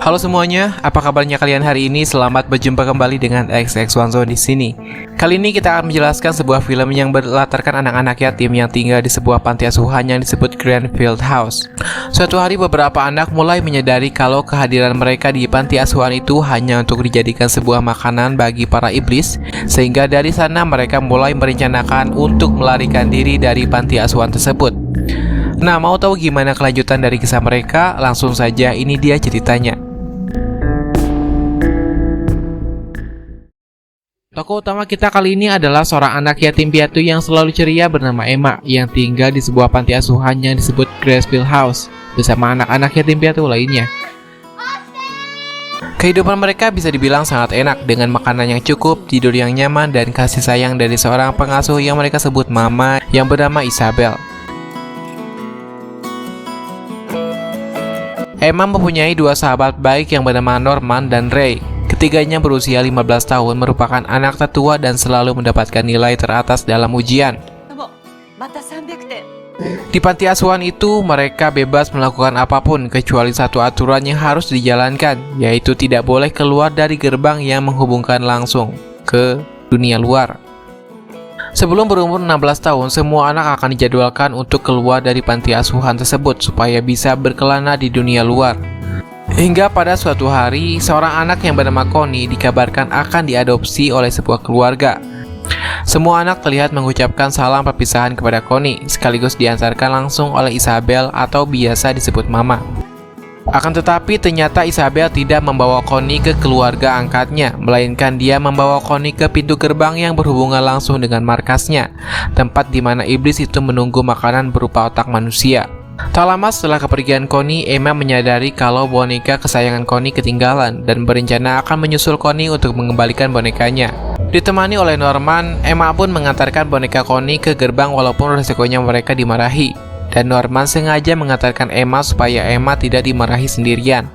Halo semuanya, apa kabarnya kalian hari ini? Selamat berjumpa kembali dengan XX1Zone di sini. Kali ini kita akan menjelaskan sebuah film yang berlatarkan anak-anak yatim yang tinggal di sebuah panti asuhan yang disebut Greenfield House. Suatu hari beberapa anak mulai menyadari kalau kehadiran mereka di panti asuhan itu hanya untuk dijadikan sebuah makanan bagi para iblis, sehingga dari sana mereka mulai merencanakan untuk melarikan diri dari panti asuhan tersebut. Nah, mau tahu gimana kelanjutan dari kisah mereka? Langsung saja, ini dia ceritanya. Tokoh utama kita kali ini adalah seorang anak yatim piatu yang selalu ceria bernama Emma yang tinggal di sebuah panti asuhan yang disebut Greenfield House bersama anak-anak yatim piatu lainnya. Kehidupan mereka bisa dibilang sangat enak dengan makanan yang cukup, tidur yang nyaman, dan kasih sayang dari seorang pengasuh yang mereka sebut Mama yang bernama Isabel. Emma mempunyai dua sahabat baik yang bernama Norman dan Ray. Ketiganya berusia 15 tahun, merupakan anak tertua dan selalu mendapatkan nilai teratas dalam ujian. Di panti asuhan itu, mereka bebas melakukan apapun kecuali satu aturan yang harus dijalankan, yaitu tidak boleh keluar dari gerbang yang menghubungkan langsung ke dunia luar. Sebelum berumur 16 tahun, semua anak akan dijadwalkan untuk keluar dari panti asuhan tersebut supaya bisa berkelana di dunia luar. Hingga pada suatu hari, seorang anak yang bernama Connie dikabarkan akan diadopsi oleh sebuah keluarga. Semua anak terlihat mengucapkan salam perpisahan kepada Connie, sekaligus diantarkan langsung oleh Isabel atau biasa disebut Mama. Akan tetapi ternyata Isabel tidak membawa Connie ke keluarga angkatnya, melainkan dia membawa Connie ke pintu gerbang yang berhubungan langsung dengan markasnya, tempat di mana iblis itu menunggu makanan berupa otak manusia. Tak lama setelah kepergian Connie, Emma menyadari kalau boneka kesayangan Connie ketinggalan dan berencana akan menyusul Connie untuk mengembalikan bonekanya. Ditemani oleh Norman, Emma pun mengantarkan boneka Connie ke gerbang walaupun resikonya mereka dimarahi. Dan Norman sengaja mengantarkan Emma supaya Emma tidak dimarahi sendirian.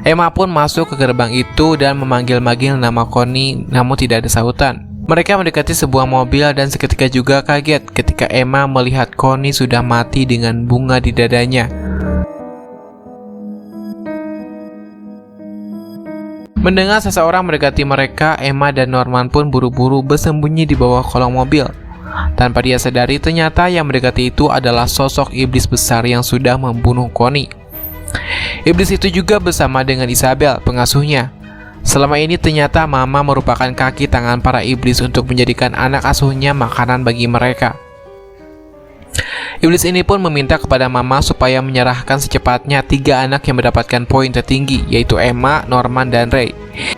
Emma pun masuk ke gerbang itu dan memanggil-manggil nama Connie, namun tidak ada sautan. Mereka mendekati sebuah mobil dan seketika juga kaget ketika Emma melihat Connie sudah mati dengan bunga di dadanya. Mendengar seseorang mendekati mereka, Emma dan Norman pun buru-buru bersembunyi di bawah kolong mobil. Tanpa dia sadari, ternyata yang mendekati itu adalah sosok iblis besar yang sudah membunuh Connie. Iblis itu juga bersama dengan Isabel, pengasuhnya. Selama ini ternyata Mama merupakan kaki tangan para iblis untuk menjadikan anak asuhnya makanan bagi mereka. Iblis ini pun meminta kepada Mama supaya menyerahkan secepatnya 3 anak yang mendapatkan poin tertinggi, yaitu Emma, Norman, dan Ray.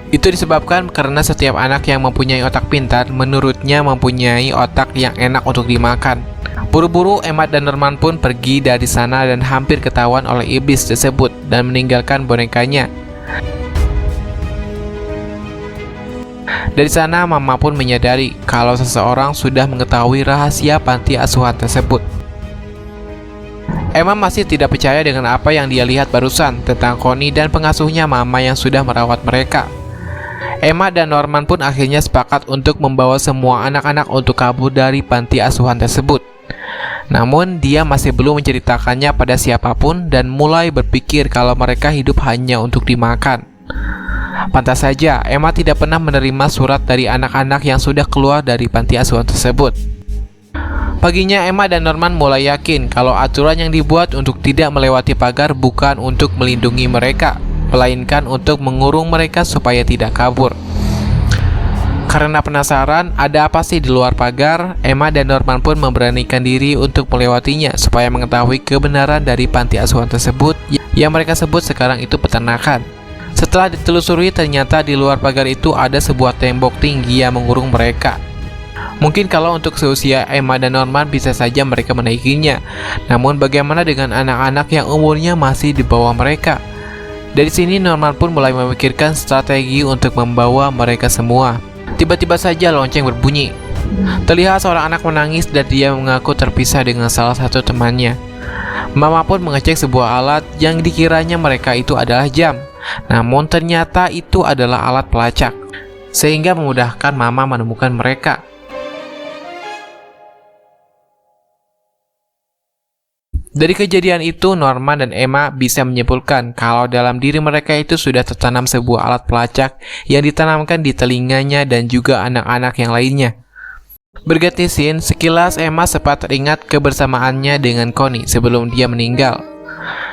Itu disebabkan karena setiap anak yang mempunyai otak pintar menurutnya mempunyai otak yang enak untuk dimakan. Buru-buru Emma dan Norman pun pergi dari sana dan hampir ketahuan oleh iblis tersebut dan meninggalkan bonekanya. Dari sana Mama pun menyadari kalau seseorang sudah mengetahui rahasia panti asuhan tersebut. Emma masih tidak percaya dengan apa yang dia lihat barusan tentang Connie dan pengasuhnya Mama yang sudah merawat mereka. Emma dan Norman pun akhirnya sepakat untuk membawa semua anak-anak untuk kabur dari panti asuhan tersebut. Namun dia masih belum menceritakannya pada siapapun dan mulai berpikir kalau mereka hidup hanya untuk dimakan. Pantas saja Emma tidak pernah menerima surat dari anak-anak yang sudah keluar dari panti asuhan tersebut. Paginya Emma dan Norman mulai yakin kalau aturan yang dibuat untuk tidak melewati pagar bukan untuk melindungi mereka, melainkan untuk mengurung mereka supaya tidak kabur. Karena penasaran ada apa sih di luar pagar, Emma dan Norman pun memberanikan diri untuk melewatinya supaya mengetahui kebenaran dari panti asuhan tersebut yang mereka sebut sekarang itu peternakan. Setelah ditelusuri, ternyata di luar pagar itu ada sebuah tembok tinggi yang mengurung mereka. Mungkin kalau untuk seusia Emma dan Norman bisa saja mereka menaikinya. Namun bagaimana dengan anak-anak yang umurnya masih di bawah mereka? Dari sini Norman pun mulai memikirkan strategi untuk membawa mereka semua. Tiba-tiba saja lonceng berbunyi. Terlihat seorang anak menangis dan dia mengaku terpisah dengan salah satu temannya. Mama pun mengecek sebuah alat yang dikiranya mereka itu adalah jam. Namun ternyata itu adalah alat pelacak, sehingga memudahkan Mama menemukan mereka. Dari kejadian itu, Norman dan Emma bisa menyimpulkan kalau dalam diri mereka itu sudah tertanam sebuah alat pelacak yang ditanamkan di telinganya dan juga anak-anak yang lainnya. Berganti scene, sekilas Emma sempat teringat kebersamaannya dengan Connie sebelum dia meninggal.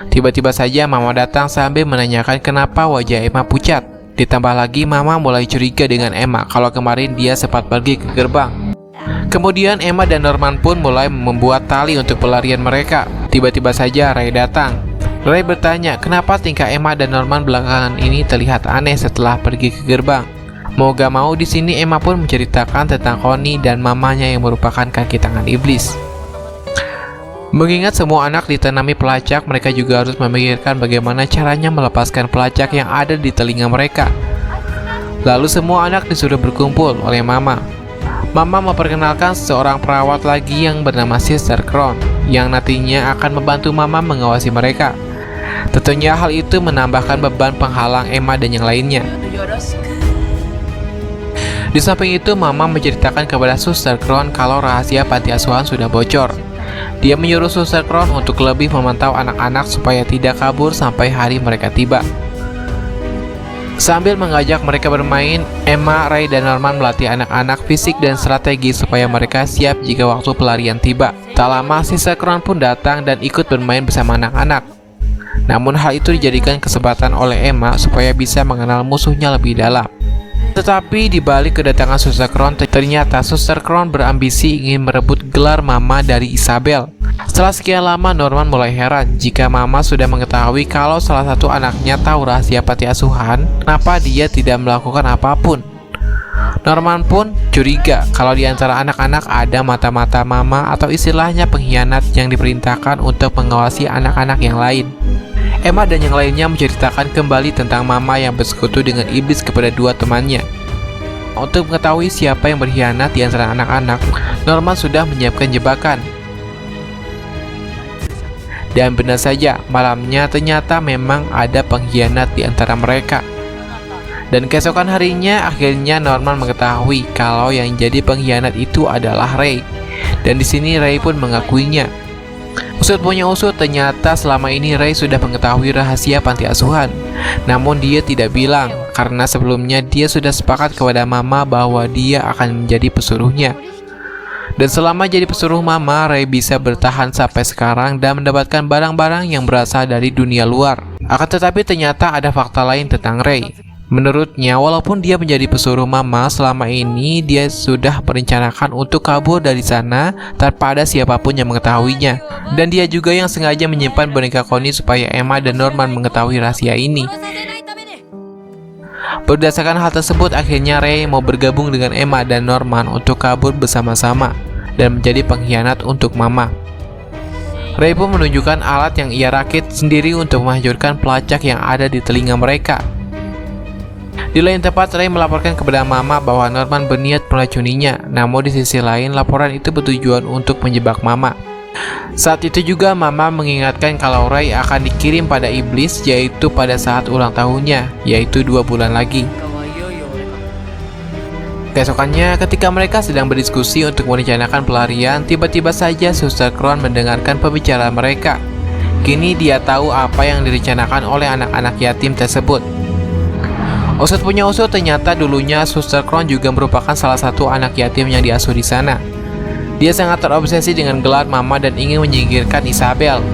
Tiba-tiba saja Mama datang sambil menanyakan kenapa wajah Emma pucat. Ditambah lagi Mama mulai curiga dengan Emma kalau kemarin dia sempat pergi ke gerbang. Kemudian Emma dan Norman pun mulai membuat tali untuk pelarian mereka. Tiba-tiba saja Ray datang. Ray bertanya kenapa tingkah Emma dan Norman belakangan ini terlihat aneh setelah pergi ke gerbang. Mau gak mau di sini Emma pun menceritakan tentang Connie dan mamanya yang merupakan kaki tangan iblis. Mengingat semua anak ditanami pelacak, mereka juga harus memikirkan bagaimana caranya melepaskan pelacak yang ada di telinga mereka. Lalu semua anak disuruh berkumpul oleh Mama. Mama memperkenalkan seorang perawat lagi yang bernama Sister Crown, yang nantinya akan membantu Mama mengawasi mereka. Tentunya hal itu menambahkan beban penghalang Emma dan yang lainnya. Di samping itu, Mama menceritakan kepada Suster Crown kalau rahasia panti asuhan sudah bocor. Dia menyuruh Suster Crown untuk lebih memantau anak-anak supaya tidak kabur sampai hari mereka tiba. Sambil mengajak mereka bermain, Emma, Ray, dan Norman melatih anak-anak fisik dan strategi supaya mereka siap jika waktu pelarian tiba. Tak lama, Sister Crown pun datang dan ikut bermain bersama anak-anak. Namun hal itu dijadikan kesempatan oleh Emma supaya bisa mengenal musuhnya lebih dalam. Tetapi di balik kedatangan Suster Crown, ternyata Suster Crown berambisi ingin merebut gelar Mama dari Isabel. Setelah sekian lama, Norman mulai heran jika Mama sudah mengetahui kalau salah satu anaknya tahu rahasia panti asuhan, kenapa dia tidak melakukan apapun. Norman pun curiga kalau di antara anak-anak ada mata-mata Mama atau istilahnya pengkhianat yang diperintahkan untuk mengawasi anak-anak yang lain. Emma dan yang lainnya menceritakan kembali tentang Mama yang bersekutu dengan iblis kepada dua temannya. Untuk mengetahui siapa yang berkhianat di antara anak-anak, Norman sudah menyiapkan jebakan. Dan benar saja, malamnya ternyata memang ada pengkhianat di antara mereka. Dan keesokan harinya, akhirnya Norman mengetahui kalau yang jadi pengkhianat itu adalah Ray. Dan di sini Ray pun mengakuinya. Usut punya usut, ternyata selama ini Ray sudah mengetahui rahasia panti asuhan. Namun dia tidak bilang, karena sebelumnya dia sudah sepakat kepada Mama bahwa dia akan menjadi pesuruhnya. Dan selama jadi pesuruh Mama, Ray bisa bertahan sampai sekarang dan mendapatkan barang-barang yang berasal dari dunia luar. Akan tetapi ternyata ada fakta lain tentang Ray. Menurutnya, walaupun dia menjadi pesuruh Mama, selama ini dia sudah merencanakan untuk kabur dari sana tanpa ada siapapun yang mengetahuinya. Dan dia juga yang sengaja menyimpan boneka Connie supaya Emma dan Norman mengetahui rahasia ini. Berdasarkan hal tersebut, akhirnya Ray mau bergabung dengan Emma dan Norman untuk kabur bersama-sama dan menjadi pengkhianat untuk Mama. Ray pun menunjukkan alat yang ia rakit sendiri untuk menghancurkan pelacak yang ada di telinga mereka. Di lain tempat, Ray melaporkan kepada Mama bahwa Norman berniat meracuninya. Namun di sisi lain, laporan itu bertujuan untuk menjebak Mama. Saat itu juga Mama mengingatkan kalau Ray akan dikirim pada iblis, yaitu pada saat ulang tahunnya, yaitu 2 bulan lagi. Keesokannya, ketika mereka sedang berdiskusi untuk merencanakan pelarian, tiba-tiba saja Suster Crown mendengarkan pembicaraan mereka. Kini dia tahu apa yang direncanakan oleh anak-anak yatim tersebut. Usut punya usut, ternyata dulunya Suster Crown juga merupakan salah satu anak yatim yang diasuh di sana. Dia sangat terobsesi dengan gelar Mama dan ingin menyingkirkan Isabel.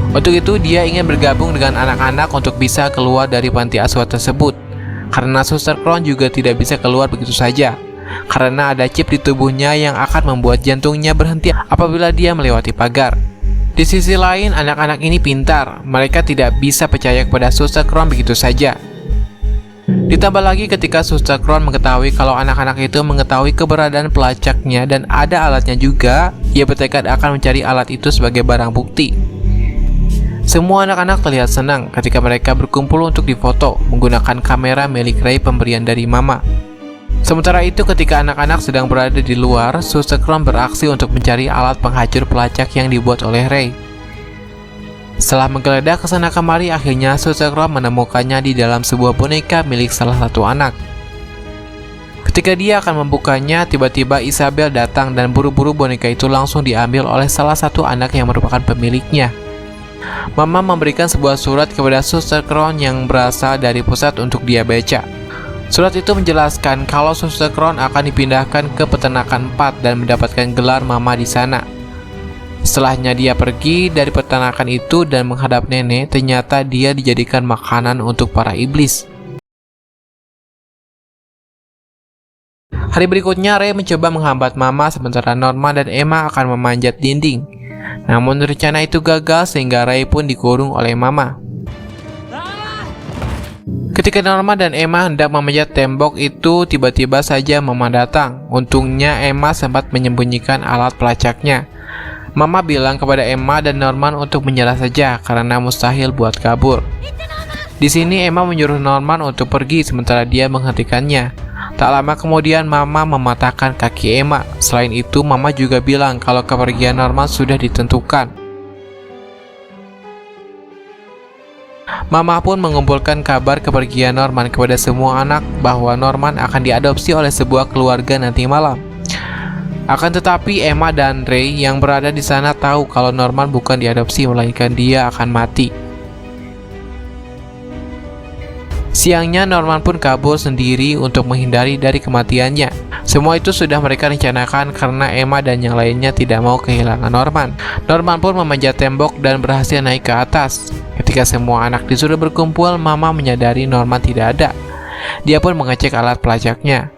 Untuk itu, dia ingin bergabung dengan anak-anak untuk bisa keluar dari panti asuhan tersebut. Karena Suster Crown juga tidak bisa keluar begitu saja, karena ada chip di tubuhnya yang akan membuat jantungnya berhenti apabila dia melewati pagar. Di sisi lain, anak-anak ini pintar. Mereka tidak bisa percaya kepada Suster Crown begitu saja. Ditambah lagi ketika Suster Crown mengetahui kalau anak-anak itu mengetahui keberadaan pelacaknya dan ada alatnya juga, ia bertekad akan mencari alat itu sebagai barang bukti. Semua anak-anak terlihat senang ketika mereka berkumpul untuk difoto menggunakan kamera milik Ray pemberian dari Mama. Sementara itu, ketika anak-anak sedang berada di luar, Suster Crown beraksi untuk mencari alat penghancur pelacak yang dibuat oleh Ray. Setelah menggeledah kesana kemari, akhirnya Suster Crown menemukannya di dalam sebuah boneka milik salah satu anak. Ketika dia akan membukanya, tiba-tiba Isabel datang dan buru-buru boneka itu langsung diambil oleh salah satu anak yang merupakan pemiliknya. Mama memberikan sebuah surat kepada Suster Crown yang berasal dari pusat untuk dia baca. Surat itu menjelaskan kalau Suster Crown akan dipindahkan ke peternakan 4 dan mendapatkan gelar mama di sana. Setelahnya dia pergi dari peternakan itu dan menghadap nenek, ternyata dia dijadikan makanan untuk para iblis. Hari berikutnya, Ray mencoba menghambat Mama sementara Norman dan Emma akan memanjat dinding. Namun rencana itu gagal sehingga Ray pun dikurung oleh Mama. Ketika Norman dan Emma hendak memanjat tembok itu, tiba-tiba saja Mama datang. Untungnya Emma sempat menyembunyikan alat pelacaknya. Mama bilang kepada Emma dan Norman untuk menyerah saja karena mustahil buat kabur. Di sini Emma menyuruh Norman untuk pergi sementara dia menghentikannya. Tak lama kemudian Mama mematahkan kaki Emma. Selain itu, Mama juga bilang kalau kepergian Norman sudah ditentukan. Mama pun mengumpulkan kabar kepergian Norman kepada semua anak bahwa Norman akan diadopsi oleh sebuah keluarga nanti malam. Akan tetapi Emma dan Ray yang berada di sana tahu kalau Norman bukan diadopsi melainkan dia akan mati. Siangnya Norman pun kabur sendiri untuk menghindari dari kematiannya. Semua itu sudah mereka rencanakan karena Emma dan yang lainnya tidak mau kehilangan Norman. Norman pun memanjat tembok dan berhasil naik ke atas. Ketika semua anak disuruh berkumpul, Mama menyadari Norman tidak ada. Dia pun mengecek alat pelacaknya.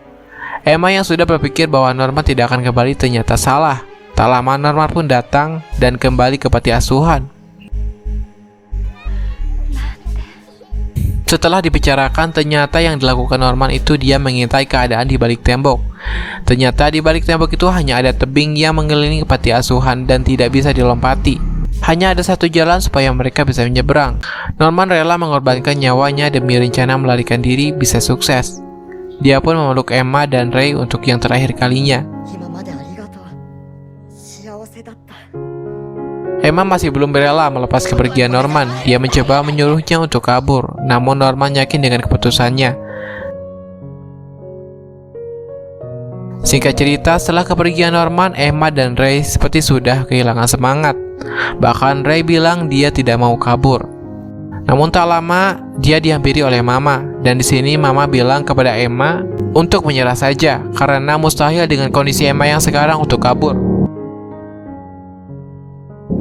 Emma yang sudah berpikir bahwa Norman tidak akan kembali ternyata salah. Tak lama Norman pun datang dan kembali ke panti asuhan. Setelah dibicarakan, ternyata yang dilakukan Norman itu dia mengintai keadaan di balik tembok. Ternyata di balik tembok itu hanya ada tebing yang mengelilingi panti asuhan dan tidak bisa dilompati. Hanya ada satu jalan supaya mereka bisa menyeberang. Norman rela mengorbankan nyawanya demi rencana melarikan diri bisa sukses. Dia pun memeluk Emma dan Ray untuk yang terakhir kalinya. Emma masih belum rela melepas kepergian Norman. Dia mencoba menyuruhnya untuk kabur, namun Norman yakin dengan keputusannya. Singkat cerita, setelah kepergian Norman, Emma dan Ray seperti sudah kehilangan semangat. Bahkan Ray bilang dia tidak mau kabur. Namun tak lama, dia dihampiri oleh Mama. Dan di sini Mama bilang kepada Emma untuk menyerah saja, karena mustahil dengan kondisi Emma yang sekarang untuk kabur.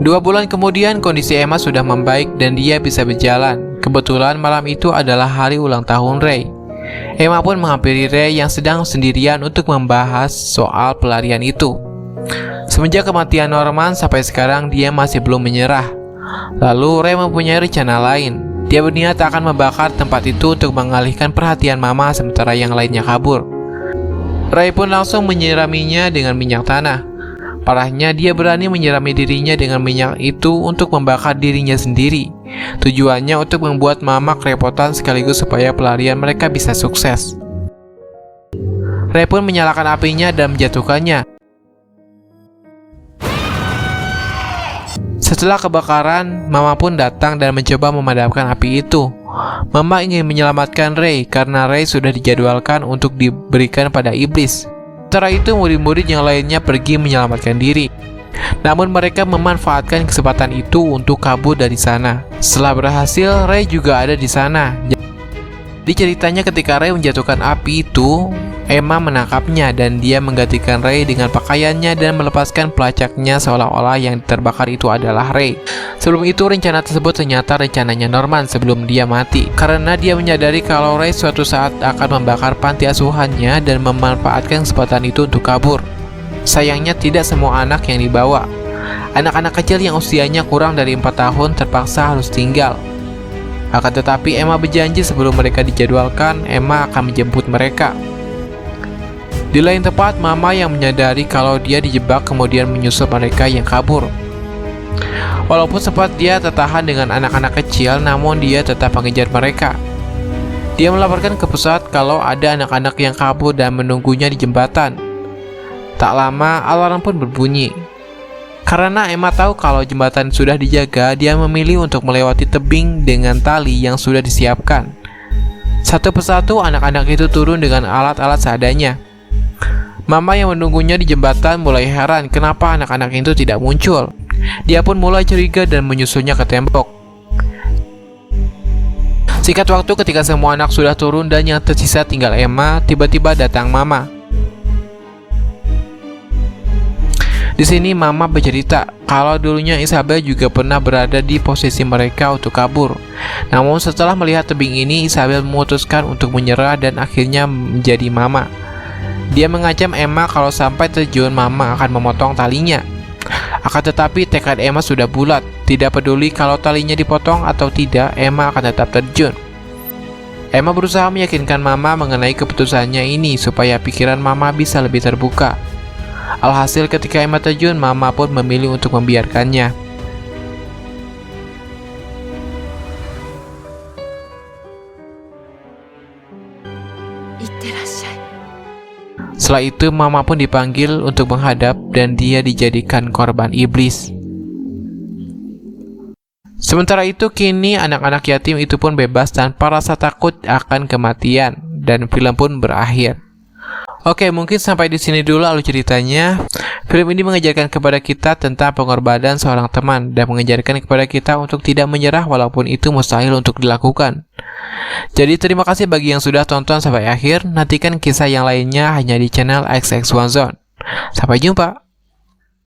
2 bulan kemudian kondisi Emma sudah membaik dan dia bisa berjalan. Kebetulan malam itu adalah hari ulang tahun Ray. Emma pun menghampiri Ray yang sedang sendirian untuk membahas soal pelarian itu. Semenjak kematian Norman sampai sekarang dia masih belum menyerah. Lalu Ray mempunyai rencana lain. Dia berniat akan membakar tempat itu untuk mengalihkan perhatian Mama sementara yang lainnya kabur. Ray pun langsung menyiraminya dengan minyak tanah. Parahnya, dia berani menyirami dirinya dengan minyak itu untuk membakar dirinya sendiri. Tujuannya untuk membuat Mama kerepotan sekaligus supaya pelarian mereka bisa sukses. Ray pun menyalakan apinya dan menjatuhkannya. Setelah kebakaran, Mama pun datang dan mencoba memadamkan api itu. Mama ingin menyelamatkan Ray karena Ray sudah dijadwalkan untuk diberikan pada iblis. Setelah itu murid-murid yang lainnya pergi menyelamatkan diri. Namun mereka memanfaatkan kesempatan itu untuk kabur dari sana. Setelah berhasil, Ray juga ada di sana. Di ceritanya ketika Ray menjatuhkan api itu, Emma menangkapnya dan dia menggantikan Ray dengan pakaiannya dan melepaskan pelacaknya seolah-olah yang terbakar itu adalah Ray. Sebelum itu rencana tersebut ternyata rencananya Norman sebelum dia mati, karena dia menyadari kalau Ray suatu saat akan membakar panti asuhannya dan memanfaatkan kesempatan itu untuk kabur. Sayangnya tidak semua anak yang dibawa. Anak-anak kecil yang usianya kurang dari 4 tahun terpaksa harus tinggal. Akan tetapi Emma berjanji sebelum mereka dijadwalkan, Emma akan menjemput mereka. Di lain tempat, Mama yang menyadari kalau dia dijebak kemudian menyusul mereka yang kabur. Walaupun sempat dia tertahan dengan anak-anak kecil, namun dia tetap mengejar mereka. Dia melaporkan ke pusat kalau ada anak-anak yang kabur dan menunggunya di jembatan. Tak lama, alarm pun berbunyi. Karena Emma tahu kalau jembatan sudah dijaga, dia memilih untuk melewati tebing dengan tali yang sudah disiapkan. Satu persatu anak-anak itu turun dengan alat-alat seadanya. Mama yang menunggunya di jembatan mulai heran kenapa anak-anak itu tidak muncul. Dia pun mulai curiga dan menyusulnya ke tembok. Singkat waktu, ketika semua anak sudah turun dan yang tersisa tinggal Emma, tiba-tiba datang Mama. Di sini Mama bercerita kalau dulunya Isabel juga pernah berada di posisi mereka untuk kabur. Namun setelah melihat tebing ini, Isabel memutuskan untuk menyerah dan akhirnya menjadi Mama. Dia mengancam Emma kalau sampai terjun, Mama akan memotong talinya. Akan tetapi tekad Emma sudah bulat. Tidak peduli kalau talinya dipotong atau tidak, Emma akan tetap terjun. Emma berusaha meyakinkan Mama mengenai keputusannya ini supaya pikiran Mama bisa lebih terbuka. Alhasil ketika Emma terjun, Mama pun memilih untuk membiarkannya. Setelah itu Mama pun dipanggil untuk menghadap dan dia dijadikan korban iblis. Sementara itu kini anak-anak yatim itu pun bebas tanpa rasa takut akan kematian dan film pun berakhir. Oke, mungkin sampai di sini dulu alur ceritanya. Film ini mengajarkan kepada kita tentang pengorbanan seorang teman dan mengajarkan kepada kita untuk tidak menyerah walaupun itu mustahil untuk dilakukan. Jadi terima kasih bagi yang sudah tonton sampai akhir. Nantikan kisah yang lainnya hanya di channel XX1Zone. Sampai jumpa.